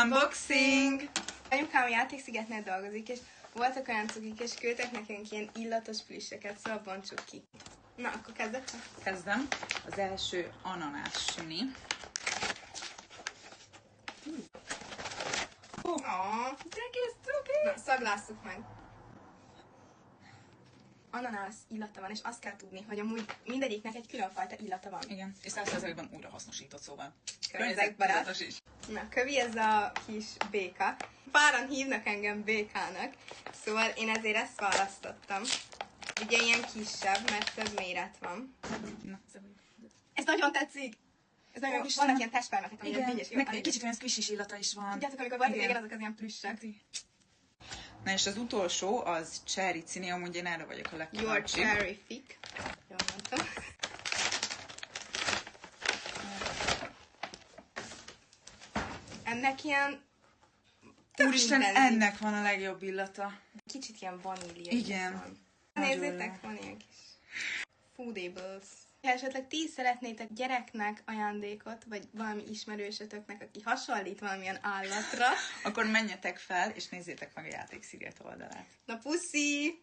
Unboxing! Anyukám Játékszigetnél dolgozik, és voltak olyan cukik, és küldtek nekünk ilyen illatos plüsseket, szóval bontsuk ki. Na, akkor kezdek? Kezdem. Az első ananásni. De kis cuki! Na, szaglásszuk meg. Ananász illata van, és azt kell tudni, hogy amúgy mindegyiknek egy különfajta illata van. Igen, és 100%-ban újra hasznosított, szóval. Környezetbarát. Is. Na, Kövi ez a kis béka. Páran hívnak engem békának, szóval én ezért ezt választottam. Ugye ilyen kisebb, mert több méret van. Na, Ez nagyon tetszik! Ez nagyon kis, vannak ilyen testfelmetek, amire igen, neki kicsit olyan squishy illata is van. Tudjátok, amikor vannak igen, azok az ilyen plüssek. Na és az utolsó, az cherry cini, amúgy én erre vagyok a legkíváncsibb. Your cherry fic. Jól mondtam. Ennek ilyen... Úristen, ennek van a legjobb illata. Kicsit ilyen vanília. Igen. Van. Nézzétek, van ilyen kis Foodables. Ha esetleg ti szeretnétek gyereknek ajándékot, vagy valami ismerősötöknek, aki hasonlít valamilyen állatra, akkor menjetek fel, és nézzétek meg a Játéksziget oldalát. na puszi!